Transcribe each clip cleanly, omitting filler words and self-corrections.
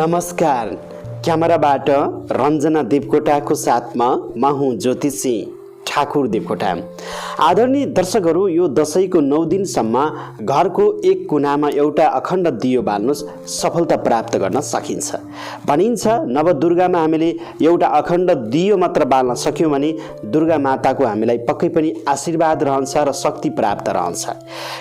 नमस्कार। क्यामेराबाट रञ्जना देवकोटाको साथमा म हुँ ज्योतिषी ठाकुर देवकोटा। आदरणीय दर्शकहरू, यो दशैंको 9 दिनसम्म घरको एक कुनामा एउटा अखण्ड दियो बाल्नुस् सफलता प्राप्त गर्न सकिन्छ। भनिन्छ नवदुर्गामा हामीले एउटा अखण्ड दियो मात्र बाल्न सक्यौँ भने दुर्गा माताको हामीलाई पक्कै पनि आशीर्वाद रहन्छ र शक्ति प्राप्त रहन्छ।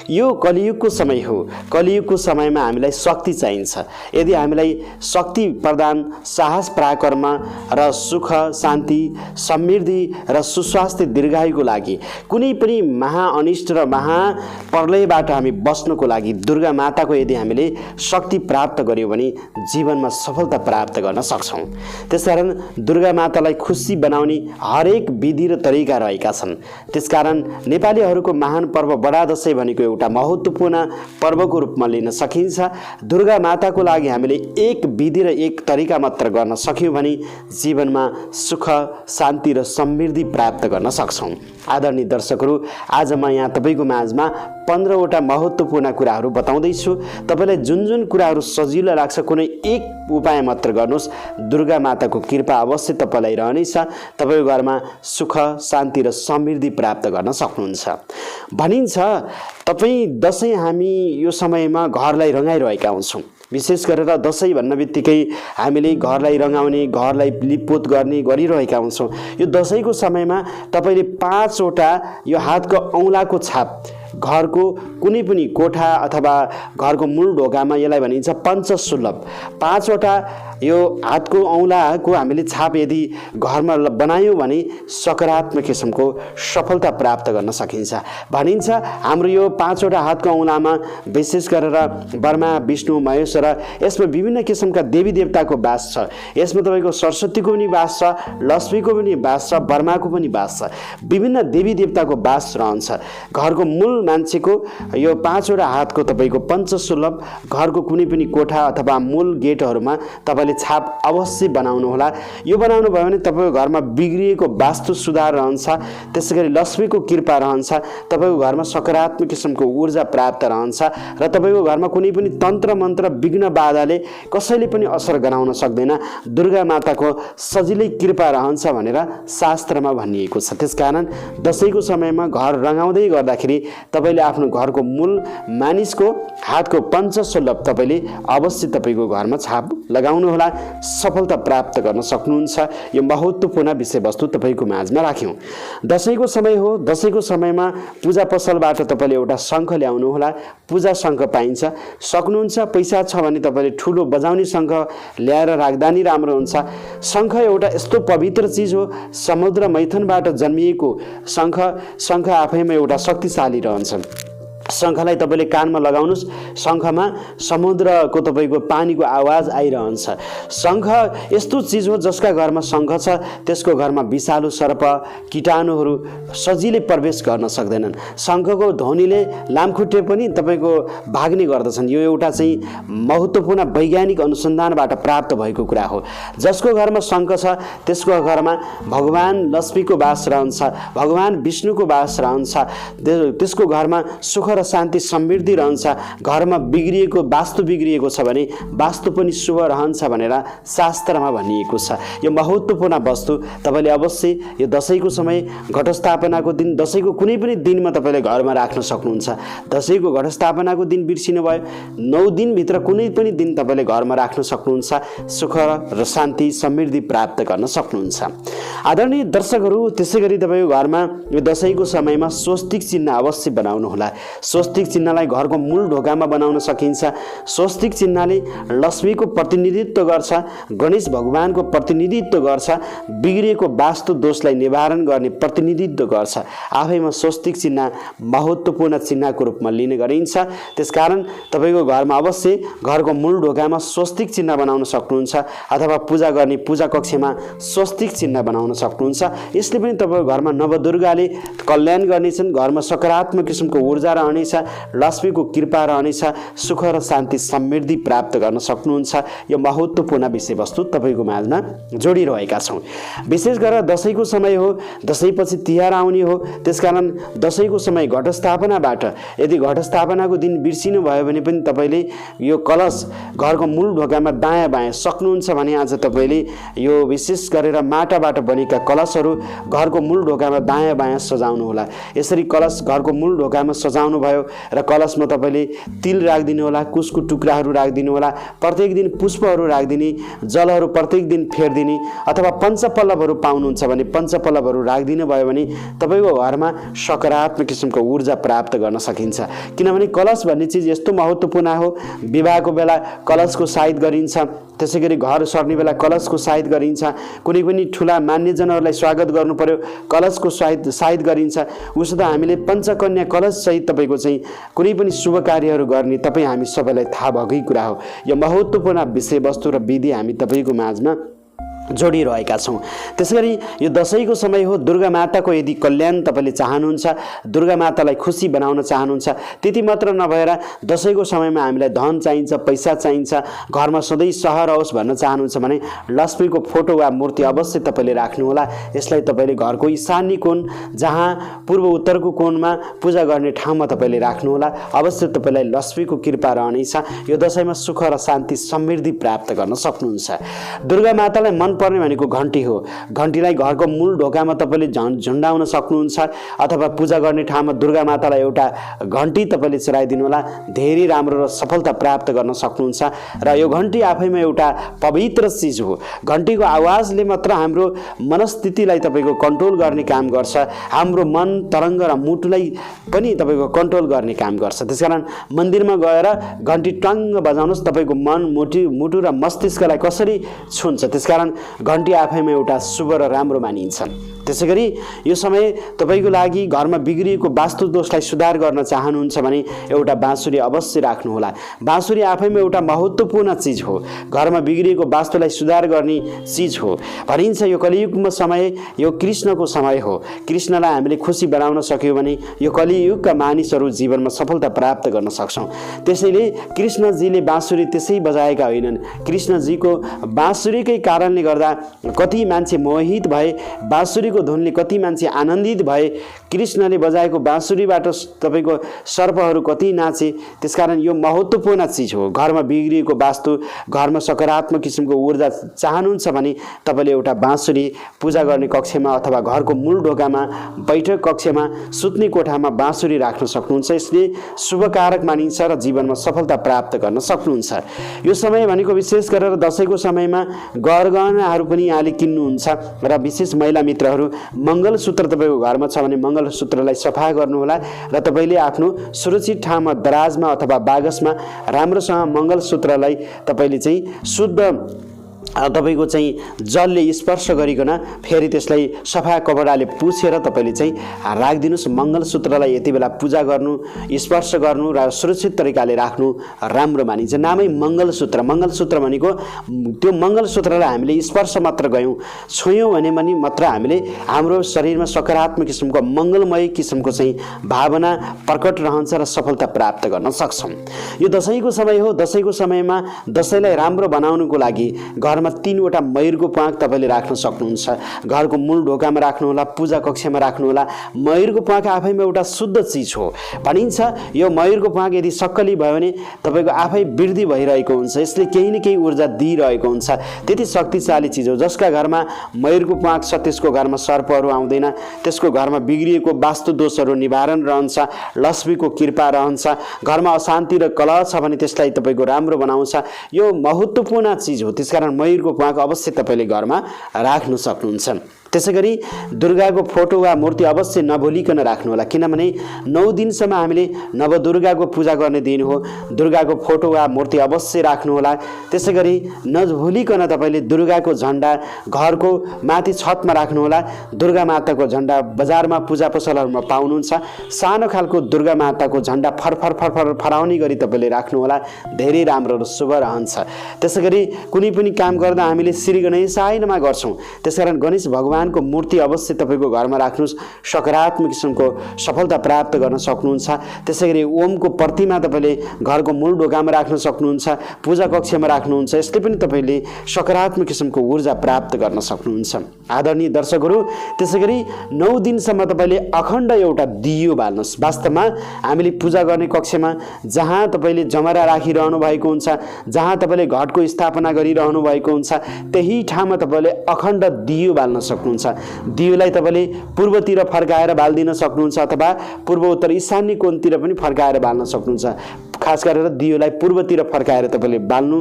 यो कलियुगको समय हो। कलियुगको समयमा हामीलाई शक्ति चाहिन्छ। यदि हामीलाई शक्ति प्रदान, साहस पराक्रम र सुख शान्ति समृद्धि र सुस्वास्थ्य दीर्घायुको लागि, कुनै पनि महाअनिष्ट र महाप्रलयबाट हामी बस्नको लागि दुर्गा माताको यदि हामीले शक्ति प्राप्त गर्यौँ भने जीवनमा सफलता प्राप्त गर्न सक्छौँ। त्यसकारण दुर्गा मातालाई खुसी बनाउने हरेक विधि र तरिका रहेका छन्। त्यसकारण नेपालीहरूको महान पर्व बडा दशैं भनेको एउटा महत्त्वपूर्ण पर्वको रूपमा लिन सकिन्छ। दुर्गा माताको लागि हामीले एक विधि र एक तरिका मात्र गर्न सक्यौँ भने जीवनमा सुख शान्ति र समृद्धि प्राप्त गर्न सक्छौँ। आदरणीय दर्शकहरू, आज म यहाँ तपाईँको माझमा 15 वटा महत्त्वपूर्ण कुराहरू बताउँदैछु। तपाईँलाई जुन जुन कुराहरू सजिलो लाग्छ कुनै एक उपाय मात्र गर्नुहोस्, दुर्गा माताको कृपा अवश्य तपाईँलाई रहनेछ। तपाईँको घरमा सुख शान्ति र समृद्धि प्राप्त गर्न सक्नुहुन्छ। भनिन्छ तपाईँ दशैं हामी यो समयमा घरलाई रङ्गाइरहेका हुन्छौँ। विशेष गरेर दशैं भन्न बित्तिकै हामीले घरलाई रङ्गाउने, घरलाई लिपपोत गर्ने गरिरहेका हुन्छौँ। यो दशैंको समयमा तपाईँले 5 वटा यो हातको औँलाको छाप घरको कुनै पनि कोठा अथवा घरको मूल ढोकामा, यसलाई भनिन्छ पञ्चशुलभ, 5 वटा यो हातको औँलाको हामीले छाप यदि घरमा बनायौँ भने सकारात्मक किसिमको सफलता प्राप्त गर्न सकिन्छ। भनिन्छ हाम्रो यो 5 वटा हातको औँलामा विशेष गरेर ब्रह्मा विष्णु महेश्वर, यसमा विभिन्न किसिमका देवी देवताको वास छ। यसमा तपाईँको सरस्वतीको पनि वास छ, लक्ष्मीको पनि वास छ, ब्रह्माको पनि वास छ। विभिन्न देवी देवताको वास रहन्छ। घरको मूल मान्छेको यो 5 वटा हातको तपाईँको पञ्चशुलभ घरको कुनै पनि कोठा अथवा मूल गेटहरूमा तपाईँले छाप अवश्य बनाउनु होला। यो बनाउनु भयो भने तपाईँको घरमा बिग्रिएको वास्तु सुधार रहन्छ। त्यसैगरी लक्ष्मीको कृपा रहन्छ। तपाईँको घरमा सकारात्मक किसिमको ऊर्जा प्राप्त रहन्छ र तपाईँको घरमा कुनै पनि तन्त्र मन्त्र विघ्न बाधाले कसैले पनि असर गराउन सक्दैन। दुर्गा माताको सजिलै कृपा रहन्छ भनेर शास्त्रमा भनिएको छ। त्यसकारण दशैंको समयमा घर रङ्गाउँदै गर्दाखेरि तपाईँले आफ्नो घरको मूल मानिसको हातको पञ्चशुलभ तपाईँले अवश्य तपाईँको घरमा छाप लगाउनु होला। सफलता प्राप्त गर्न सक्नुहुन्छ। यो महत्त्वपूर्ण विषयवस्तु तपाईँको माझमा राख्यौँ। दशैंको समय हो। दशैंको समयमा पूजा पसलबाट तपाईँले एउटा शङ्ख ल्याउनु होला। पूजा शङ्ख पाइन्छ। सक्नुहुन्छ, पैसा छ भने तपाईँले ठुलो बजाउने शङ्ख ल्याएर राख्दा नि राम्रो हुन्छ। शङ्ख एउटा यस्तो पवित्र चिज हो। समुद्र मैथुनबाट जन्मिएको शङ्ख आफैमा एउटा शक्तिशाली रहन्छ। शङ्खलाई तपाईँले कानमा लगाउनुहोस्। शङ्खमा समुद्रको तपाईँको पानीको आवाज आइरहन्छ। शङ्ख यस्तो चिज हो जसका घरमा शङ्ख छ त्यसको घरमा विषालु सर्प कीटाणुहरू सजिलै प्रवेश गर्न सक्दैनन्। शङ्खको ध्वनिले लामखुट्टे पनि तपाईँको भाग्ने गर्दछन्। यो एउटा चाहिँ महत्त्वपूर्ण वैज्ञानिक अनुसन्धानबाट प्राप्त भएको कुरा हो। जसको घरमा शङ्ख छ त्यसको घरमा भगवान लक्ष्मीको वास रहन्छ, भगवान विष्णुको वास रहन्छ। त्यसको घरमा सुख र शान्ति समृद्धि रहन्छ। घरमा बिग्रिएको वास्तु बिग्रिएको छ भने वास्तु पनि शुभ रहन्छ भनेर शास्त्रमा भनिएको छ। यो महत्त्वपूर्ण वस्तु तपाईँले अवश्य यो दशैंको समय घटस्थापनाको दिन, दशैंको कुनै पनि दिनमा तपाईँले घरमा राख्न सक्नुहुन्छ। दशैंको घटस्थापनाको दिन बिर्सिनु भयो, 9 दिनभित्र कुनै पनि दिन तपाईँले घरमा राख्न सक्नुहुन्छ। सुख र शान्ति समृद्धि प्राप्त गर्न सक्नुहुन्छ। आदरणीय दर्शकहरू, त्यसै गरी तपाईँको घरमा यो दशैंको समयमा स्वस्तिक चिन्ह अवश्य बनाउनु होला। स्वस्तिक चिन्हलाई घरको मूल ढोकामा बनाउन सकिन्छ। स्वस्तिक चिन्हले लक्ष्मीको प्रतिनिधित्व गर्छ, गणेश भगवानको प्रतिनिधित्व गर्छ, बिग्रिएको वास्तु दोषलाई निवारण गर्ने प्रतिनिधित्व गर्छ। आफैमा स्वस्तिक चिन्ह महत्त्वपूर्ण चिन्हको रूपमा लिने गरिन्छ। त्यसकारण तपाईँको घरमा अवश्य घरको मूल ढोकामा स्वस्तिक चिन्ह बनाउन सक्नुहुन्छ अथवा पूजा गर्ने पूजा कक्षमा स्वस्तिक चिन्ह बनाउन सक्नुहुन्छ। यसले पनि तपाईँको घरमा नवदुर्गाले कल्याण गर्नेछन्। घरमा सकारात्मक किसिमको ऊर्जा रहने रहनेछ, लक्ष्मीको कृपा रहनेछ, सुख र शान्ति समृद्धि प्राप्त गर्न सक्नुहुन्छ। यो महत्त्वपूर्ण विषयवस्तु तपाईँको माझमा जोडिरहेका छौँ। विशेष गरेर दसैँको समय हो, दसैँपछि तिहार आउने हो, त्यसकारण दसैँको समय घटस्थापनाबाट यदि घटस्थापनाको दिन बिर्सिनु भयो भने पनि तपाईँले यो कलश घरको मूल ढोकामा दायाँ बायाँ सक्नुहुन्छ भने आज तपाईँले यो विशेष गरेर माटाबाट बनेका कलशहरू घरको मूल ढोकामा दायाँ बायाँ सजाउनु होला। यसरी कलश घरको मूल ढोकामा सजाउनु भयो र कलशमा तपाईँले तिल राखिदिनु होला, कुशको टुक्राहरू राखिदिनु होला, प्रत्येक दिन पुष्पहरू राखिदिने, जलहरू प्रत्येक दिन फेरिदिने, अथवा पञ्चपल्लवहरू पाउनुहुन्छ भने पञ्चपल्लवहरू राखिदिनु भयो भने तपाईँको घरमा सकारात्मक किसिमको ऊर्जा प्राप्त गर्न सकिन्छ। किनभने कलश भन्ने चिज यस्तो महत्त्वपूर्ण हो। विवाहको बेला कलशको साइत गरिन्छ, त्यसै गरी घर सर्ने बेला कलशको साइत गरिन्छ, कुनै पनि ठुला मान्यजनहरूलाई स्वागत गर्नु पर्यो कलशको साइत गरिन्छ। उसो त हामीले पञ्चकन्या कलश सहित तपाईँको चाहिँ कुनै पनि शुभ कार्यहरू गर्ने तपाईँ हामी सबैलाई थाहा भएकै कुरा हो। यो महत्त्वपूर्ण विषयवस्तु र विधि हामी तपाईँको माझमा जोडिरहेका छौँ। त्यसैगरी यो दसैँको समय हो। दुर्गा माताको यदि कल्याण तपाईँले चाहनुहुन्छ, दुर्गा मातालाई खुसी बनाउन चाहनुहुन्छ, त्यति मात्र नभएर दसैँको समयमा हामीलाई धन चाहिन्छ, पैसा चाहिन्छ, घरमा सधैँ सहर होस् भन्न चाहनुहुन्छ भने लक्ष्मीको फोटो वा मूर्ति अवश्य तपाईँले राख्नुहोला। यसलाई तपाईँले घरको ईशान्य कोण जहाँ पूर्व उत्तरको कोणमा पूजा गर्ने ठाउँमा तपाईँले राख्नुहोला। अवश्य तपाईँलाई लक्ष्मीको कृपा रहनेछ। यो दसैँमा सुख र शान्ति समृद्धि प्राप्त गर्न सक्नुहुन्छ। दुर्गा मातालाई मन पर्ने भनेको घन्टी हो। घन्टीलाई घरको मूल ढोकामा तपाईँले झुन्डाउन सक्नुहुन्छ, अथवा पूजा गर्ने ठाउँमा दुर्गा मातालाई एउटा घन्टी तपाईँले चढाइदिनु होला। धेरै राम्रो र सफलता प्राप्त गर्न सक्नुहुन्छ। र यो घन्टी आफैमा एउटा पवित्र चिज हो। घन्टीको आवाजले मात्र हाम्रो मनस्थितिलाई तपाईँको कन्ट्रोल गर्ने काम गर्छ, हाम्रो मन तरङ्ग र मुटुलाई पनि तपाईँको कन्ट्रोल गर्ने काम गर्छ। त्यसकारण मन्दिरमा गएर घन्टी टङ्ग बजाउनुहोस्, तपाईँको मन मुटु र मस्तिष्कलाई कसरी छुन्छ। त्यसकारण घन्टी आफैमा एउटा शुभ र राम्रो मानिन्छ। त्यसैगरी यो समय तपाईँको लागि घरमा बिग्रिएको वास्तु दोषलाई सुधार गर्न चाहनुहुन्छ भने एउटा बाँसुरी अवश्य राख्नुहोला। बाँसुरी आफैमा एउटा महत्त्वपूर्ण चिज हो। घरमा बिग्रिएको वास्तुलाई सुधार गर्ने चिज हो। भनिन्छ यो कलियुगको समय यो कृष्णको समय हो। कृष्णलाई हामीले खुसी बनाउन सक्यौँ भने यो कलियुगका मानिसहरू जीवनमा सफलता प्राप्त गर्न सक्छौँ। त्यसैले कृष्णजीले बाँसुरी त्यसै बजाएका होइनन्। कृष्णजीको बाँसुरीकै कारणले गर्दा कति मान्छे मोहित भए, बाँसुरीको धुनले कति मान्छे आनन्दित भए, कृष्णले बजाएको बाँसुरीबाट तपाईँको सर्पहरू कति नाचे। त्यसकारण यो महत्त्वपूर्ण चिज हो। घरमा बिग्रिएको वास्तु, घरमा सकारात्मक किसिमको ऊर्जा चाहनुहुन्छ भने तपाईँले एउटा बाँसुरी पूजा गर्ने कक्षमा अथवा घरको मूल ढोकामा, बैठक कक्षमा, सुत्ने कोठामा बाँसुरी राख्न सक्नुहुन्छ। यसले शुभकारक मानिन्छ र जीवनमा सफलता प्राप्त गर्न सक्नुहुन्छ। यो समय भनेको विशेष गरेर दसैँको समयमा गहनाहरू पनि यहाँले किन्नुहुन्छ र विशेष महिला मित्रहरू मङ्गलसूत्र तपाईँको घरमा छ भने मङ्गलसूत्रलाई सफा गर्नुहोला र तपाईँले आफ्नो सुरक्षित ठाउँमा दराजमा अथवा बागसमा राम्रोसँग मङ्गलसूत्रलाई तपाईँले चाहिँ शुद्ध तपाईँको चाहिँ जलले स्पर्श गरिकन फेरि त्यसलाई सफा कपडाले पुछेर तपाईँले चाहिँ राखिदिनुहोस्। मङ्गलसूत्रलाई यति बेला पूजा गर्नु, स्पर्श गर्नु र सुरक्षित तरिकाले राख्नु राम्रो मानिन्छ। नामै मङ्गलसूत्र। मङ्गलसूत्र भनेको त्यो मङ्गलसूत्रलाई हामीले स्पर्श मात्र गयौँ, छोयौँ भने मात्र हामीले हाम्रो शरीरमा सकारात्मक किसिमको मङ्गलमय किसिमको चाहिँ भावना प्रकट रहन्छ र सफलता प्राप्त गर्न सक्छौँ। यो दसैँको समय हो। दसैँको समयमा दसैँलाई राम्रो बनाउनुको लागि घरमा 3वटा मयूरको प्वाँख तपाईँले राख्न सक्नुहुन्छ। घरको मूल ढोकामा राख्नुहोला, पूजा कक्षमा राख्नुहोला। मयूरको प्वाँख आफैमा एउटा शुद्ध चिज हो। भनिन्छ यो मयूरको प्वाँख यदि सक्कली भयो भने तपाईँको आफै वृद्धि भइरहेको हुन्छ। यसले केही न केही ऊर्जा दिइरहेको हुन्छ। त्यति शक्तिशाली चिज हो। जसका घरमा मयूरको प्वाँख छ त्यसको घरमा सर्पहरू आउँदैन, त्यसको घरमा बिग्रिएको वास्तु दोषहरू निवारण रहन्छ, लक्ष्मीको कृपा रहन्छ। घरमा अशान्ति र कलह छ भने त्यसलाई तपाईँको राम्रो बनाउँछ। यो महत्त्वपूर्ण चिज हो। त्यसकारण मयूरको प्वाँख अवश्य तपाईँले घरमा राख्न सक्नुहुन्छ। त्यसैगरी दुर्गाको फोटो वा मूर्ति अवश्य नभुलिकन राख्नुहोला। किनभने 9 दिनसम्म हामीले नवदुर्गाको पूजा गर्ने दिन हो। दुर्गाको फोटो वा मूर्ति अवश्य राख्नुहोला। त्यसैगरी नभुलिकन तपाईँले दुर्गाको झन्डा घरको माथि छतमा राख्नुहोला। दुर्गा माताको झन्डा बजारमा पूजा पसलहरूमा पाउनुहुन्छ। सानो खालको दुर्गा माताको झन्डा फरफर फरफर फराउने गरी तपाईँले राख्नुहोला। धेरै राम्रो र शुभ रहन्छ। त्यसैगरी कुनै पनि काम गर्दा हामीले श्री गणेशाय नमः गर्छौँ। त्यसकारण गणेश भगवान भगवानको मूर्ति अवश्य तपाईँको घरमा राख्नुहोस्, सकारात्मक किसिमको सफलता प्राप्त गर्न सक्नुहुन्छ। त्यसैगरी ओमको प्रतिमा तपाईँले घरको मूल ढोकामा राख्न सक्नुहुन्छ, पूजा कक्षमा राख्नुहुन्छ, यसले पनि तपाईँले सकारात्मक किसिमको ऊर्जा प्राप्त गर्न सक्नुहुन्छ। आदरणीय दर्शकहरू, त्यसैगरी 9 दिनसम्म तपाईँले अखण्ड एउटा दियो बाल्नुहोस्। वास्तवमा हामीले पूजा गर्ने कक्षमा जहाँ तपाईँले जमरा राखिरहनु भएको हुन्छ, जहाँ तपाईँले घटको स्थापना गरिरहनु भएको हुन्छ, त्यही ठाउँमा तपाईँले अखण्ड दियो बाल्न सक्नुहुन्छ। दियोलाई तपाईँले पूर्वतिर फर्काएर बाल्दिन सक्नुहुन्छ अथवा पूर्व उत्तर ईशान्य कोणतिर पनि फर्काएर बाल्न सक्नुहुन्छ। खास गरेर दियोलाई पूर्वतिर फर्काएर तपाईँले बाल्नु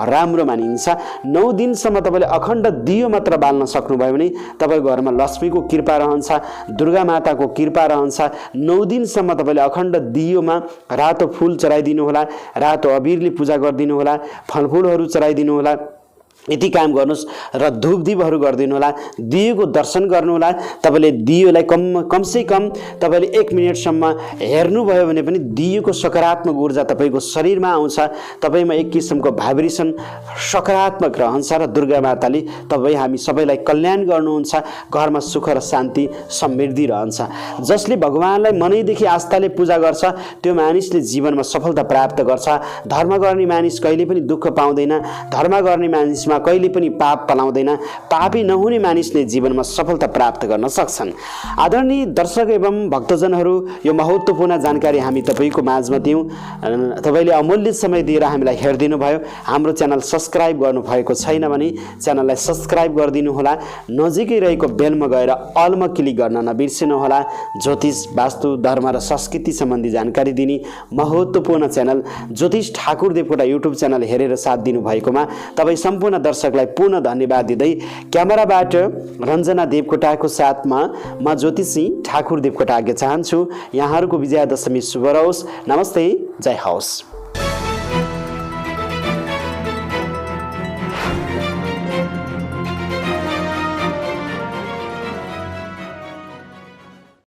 राम्रो मानिन्छ। 9 दिनसम्म तपाईँले अखण्ड दियो मात्र बाल्न सक्नुभयो भने तपाईँको घरमा लक्ष्मीको कृपा रहन्छ, दुर्गा माताको कृपा रहन्छ। 9 दिनसम्म तपाईँले अखण्ड दियोमा रातो फुल चढाइदिनु होला, रातो अबिरले पूजा गरिदिनु होला, फलफुलहरू चढाइदिनु होला। यति काम गर्नुहोस् र धूपदीपहरू गरिदिनु होला, दियोको दर्शन गर्नुहोला। तपाईँले दियोलाई कमसे कम तपाईँले 1 मिनटसम्म हेर्नुभयो भने पनि दियोको सकारात्मक ऊर्जा तपाईँको शरीरमा आउँछ, तपाईँमा एक किसिमको भाइब्रेसन सकारात्मक रहन्छ र दुर्गा माताले तपाईँ हामी सबैलाई कल्याण गर्नुहुन्छ। घरमा सुख र शान्ति समृद्धि रहन्छ। जसले भगवानलाई मनैदेखि आस्थाले पूजा गर्छ त्यो मानिसले जीवनमा सफलता प्राप्त गर्छ। धर्म गर्ने मानिस कहिले पनि दुःख पाउँदैन, धर्म गर्ने मानिसमा कहिले पनि पाप पलाउँदैन, पापी नहुने मानिसले जीवनमा सफलता प्राप्त गर्न सक्छन्। आदरणीय दर्शक एवं भक्तजनहरू, यो महत्त्वपूर्ण जानकारी हामी तपाईँको माझमा दियौँ। तपाईँले अमूल्य समय दिएर हामीलाई हेरिदिनु भयो। हाम्रो च्यानल सब्सक्राइब गर्नुभएको छैन भने च्यानललाई सब्सक्राइब गरिदिनु होला। नजिकै रहेको बेलमा गएर अलमा क्लिक गर्न नबिर्सिनुहोला। ज्योतिष, वास्तु, धर्म र संस्कृति सम्बन्धी जानकारी दिने महत्त्वपूर्ण च्यानल ज्योतिष ठाकुर देवकोटा युट्युब च्यानल हेरेर साथ दिनुभएकोमा तपाईँ सम्पूर्ण दर्शकलाई पुनः धन्यवाद दिँदै क्यामेराबाट रञ्जना देवकोटाको साथमा म ज्योतिषी ठाकुर देवकोटा आज्ञा चाहन्छु। यहाँहरूको विजयादशमी शुभ रहोस्। नमस्ते, जय होस्।